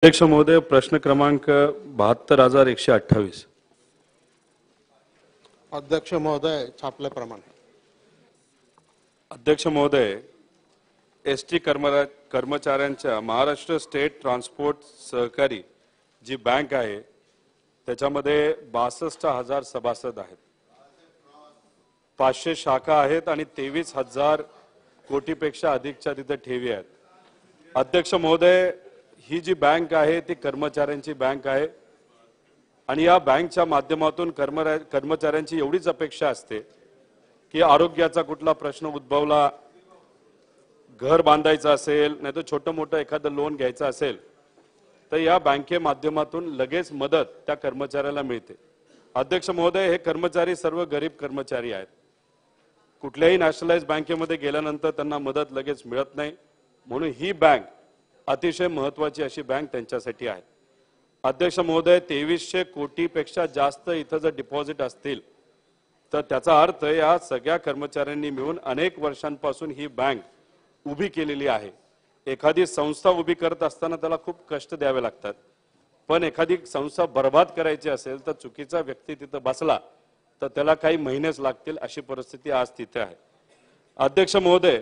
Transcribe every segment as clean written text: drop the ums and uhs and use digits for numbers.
अध्यक्ष महोदय, प्रश्न क्रमांक 72,128. अध्यक्ष महोदय, छापल्याप्रमाणे. अध्यक्ष महोदय, एसटी कर्मचाऱ्यांच्या महाराष्ट्र स्टेट ट्रान्सपोर्ट सहकारी जी बँक आहे त्याच्यामध्ये 62,000 सभासद आहेत, 500 शाखा आहेत आणि 23,000 कोटीपेक्षा अधिकच्या तिथे ठेवी आहेत. अध्यक्ष महोदय, ही जी बँक आहे ती कर्मचाऱ्यांची बँक आहे आणि या बँकच्या माध्यमातून कर्मचाऱ्यांची एवढीच अपेक्षा असते की आरोग्याचा कुठला प्रश्न उद्भवला, घर बांधायचं असेल, नाही तर छोटं मोठं एखादं लोन घ्यायचं असेल तर या बँके माध्यमातून लगेच मदत त्या कर्मचाऱ्याला मिळते. अध्यक्ष महोदय, हे कर्मचारी सर्व गरीब कर्मचारी आहेत. कुठल्याही नॅशनलाइज बँकेमध्ये गेल्यानंतर त्यांना मदत लगेच मिळत नाही, म्हणून ही बँक अतिशय महत्त्वाची अशी बँक त्यांच्यासाठी आहे. अध्यक्ष महोदय, 2300 कोटीपेक्षा जास्त इथं जर डिपॉझिट असतील तर त्याचा अर्थ या सगळ्या कर्मचाऱ्यांनी मिळून अनेक वर्षांपासून ही बँक उभी केलेली आहे. एखादी संस्था उभी करत असताना त्याला खूप कष्ट द्यावे लागतात, पण एखादी संस्था बर्बाद करायची असेल तर चुकीचा व्यक्ती तिथं बसला तर त्याला काही महिनेच लागतील, अशी परिस्थिती आज तिथे आहे. अध्यक्ष महोदय,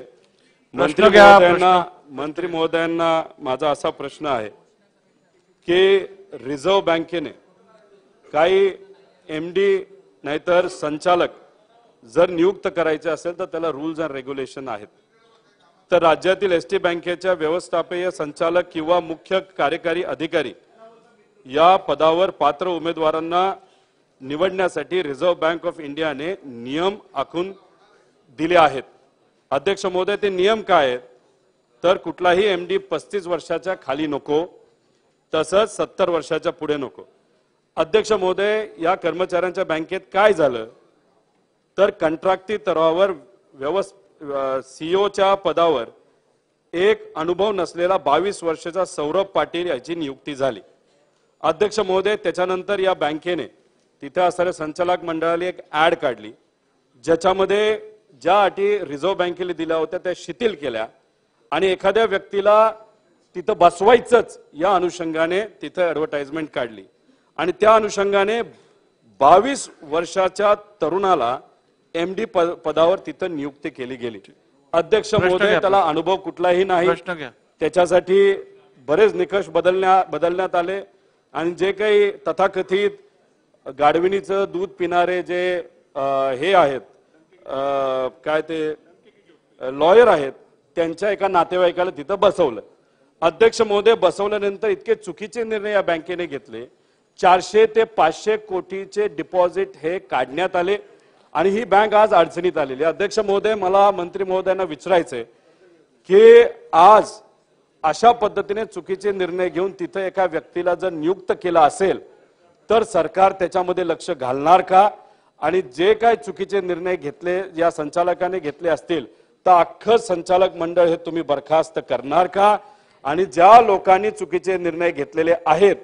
मंत्री महोदयांना माझा असा प्रश्न आहे की रिझर्व्ह बँकेने काही एमडी नाहीतर संचालक जर नियुक्त करायचे असेल तर त्याला रूल्स अँड रेग्युलेशन आहेत. तर राज्यातील एसटी बँकेच्या व्यवस्थापकीय संचालक किंवा मुख्य कार्यकारी अधिकारी या पदावर पात्र उमेदवारांना निवडण्यासाठी रिझर्व्ह बँक ऑफ इंडियाने नियम आखून दिले आहेत. अध्यक्ष महोदय, ते नियम काय आहेत तर कुठलाही एमडी 35 वर्षाच्या खाली नको, तसंच 70 वर्षाच्या पुढे नको. अध्यक्ष महोदय, या कर्मचाऱ्यांच्या बँकेत काय झालं तर कंत्राटी तत्वावर सीईओच्या पदावर एक अनुभव नसलेला 22 वर्षाचा सौरभ पाटील याची नियुक्ती झाली. अध्यक्ष महोदय, त्याच्यानंतर या बँकेने तिथे असणाऱ्या संचालक मंडळाने एक ऍड काढली ज्याच्यामध्ये ज्या अटी रिझर्व्ह बँकेने दिल्या होत्या त्या शिथिल केल्या आणि एखाद्या व्यक्तीला तिथं बसवायचंच या अनुषंगाने तिथे ऍडव्हर्टाइजमेंट काढली आणि त्या अनुषंगाने 22 वर्षाच्या तरुणाला एमडी पदावर तिथं नियुक्ती केली गेली. अध्यक्ष महोदय, त्याला अनुभव कुठलाही नाही, त्याच्यासाठी बरेच निकष बदलण्यात आले आणि जे काही तथाकथित गाढविणीचं दूध पिणारे जे हे आहेत काय ते लॉयर आहेत त्यांच्या एका नातेवाईकाला तिथं बसवलं. अध्यक्ष महोदय, बसवल्यानंतर इतके चुकीचे निर्णय या बँकेने घेतले, 400 ते 500 कोटीचे डिपॉझिट हे काढण्यात आले आणि ही बँक आज अडचणीत आलेली. अध्यक्ष महोदय, मला मंत्री महोदयांना विचारायचंय की आज अशा पद्धतीने चुकीचे निर्णय घेऊन तिथे एका व्यक्तीला जर नियुक्त केला असेल तर सरकार त्याच्यामध्ये लक्ष घालणार का आणि जे काय चुकीचे निर्णय घेतले या संचालकाने घेतले असतील तर अख्खं संचालक मंडळ हे तुम्ही बरखास्त करणार का आणि ज्या लोकांनी चुकीचे निर्णय घेतलेले आहेत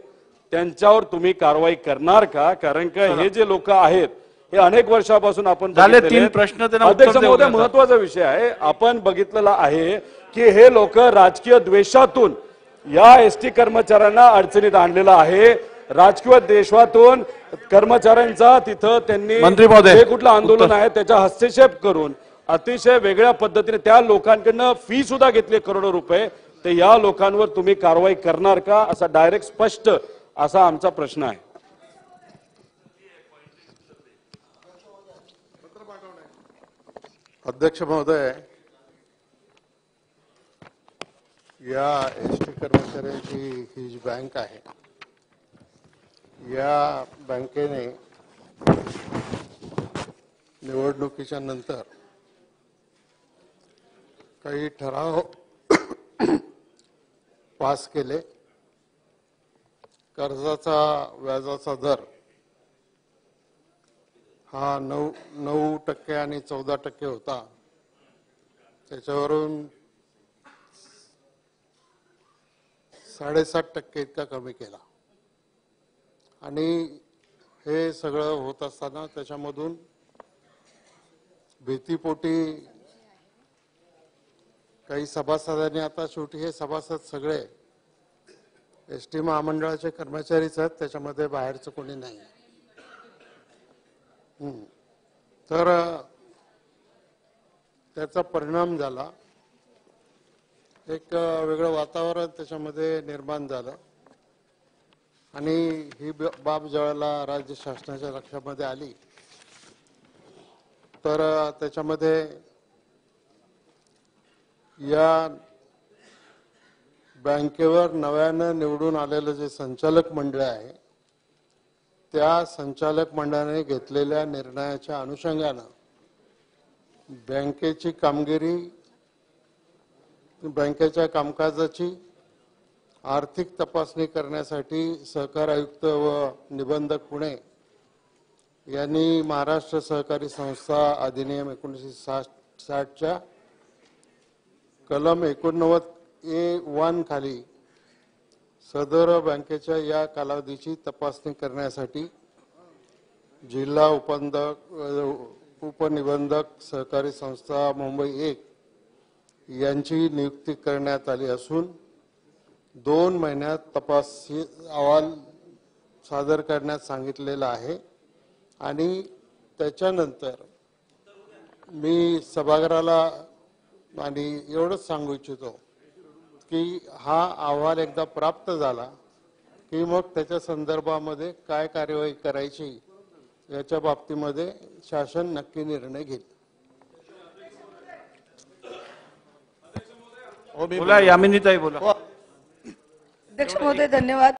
त्यांच्यावर तुम्ही कारवाई करणार का? कारण का हे जे लोक आहेत हे अनेक वर्षापासून आपण प्रश्न. अध्यक्ष महोदय, महत्वाचा विषय आहे, आपण बघितलेला आहे की हे लोक राजकीय द्वेषातून या एसटी कर्मचाऱ्यांना अडचणीत आणलेलं आहे. राजकीय द्वेषातून कर्मचाऱ्यांचा तिथं त्यांनी जे कुठलं आंदोलन आहे त्याचा हस्तक्षेप करून अतिशय वेगळ्या पद्धतीने त्या लोकांकडनं फी सुद्धा घेतली करोडो रुपये. तर या लोकांवर तुम्ही कारवाई करणार का असा डायरेक्ट स्पष्ट असा आमचा प्रश्न आहे. अध्यक्ष महोदय, या एसटी कर्मचाऱ्यांची ही जी बँक आहे या बँकेने निवडणुकीच्या नंतर काही ठराव पास केले. कर्जाचा व्याजाचा दर हा 9% आणि 14% होता, त्याच्यावरून 7.5% इतका कमी केला आणि हे सगळं होत असताना त्याच्यामधून भीतीपोटी काही सभासदांनी आता शेवटी हे सभासद सगळे एसटी महामंडळाचे कर्मचारीच आहेत, त्याच्यामध्ये बाहेरचं कोणी नाही. तर त्याचा परिणाम झाला, एक वेगळं वातावरण त्याच्यामध्ये निर्माण झालं आणि ही बाब ज्यावेळेला राज्य शासनाच्या लक्षामध्ये आली तर त्याच्यामध्ये या बँकेवर नव्यानं निवडून आलेलं जे संचालक मंडळ आहे त्या संचालक मंडळाने घेतलेल्या निर्णयाच्या अनुषंगानं बँकेची कामगिरी, बँकेच्या कामकाजाची आर्थिक तपासणी करण्यासाठी सहकार आयुक्त व निबंधक पुणे यांनी महाराष्ट्र सहकारी संस्था अधिनियम 1960च्या कलम 89A1 खाली सदर बँकेच्या या कालावधीची तपासणी करण्यासाठी जिल्हा उपनिबंधक सहकारी संस्था मुंबई 1 यांची नियुक्ती करण्यात आली असून 2 महिन्यात तपासी अहवाल सादर करण्यास सांगितलेला आहे. आणि त्याच्यानंतर मी सभागृहाला आणि एवढंच सांगू इच्छितो की हा अहवाल एकदा प्राप्त झाला की मग त्याच्या संदर्भामध्ये काय कार्यवाही करायची याच्या बाबतीमध्ये शासन नक्की निर्णय घेईल. बोला यामिनीताई बोला. अध्यक्ष महोदय धन्यवाद.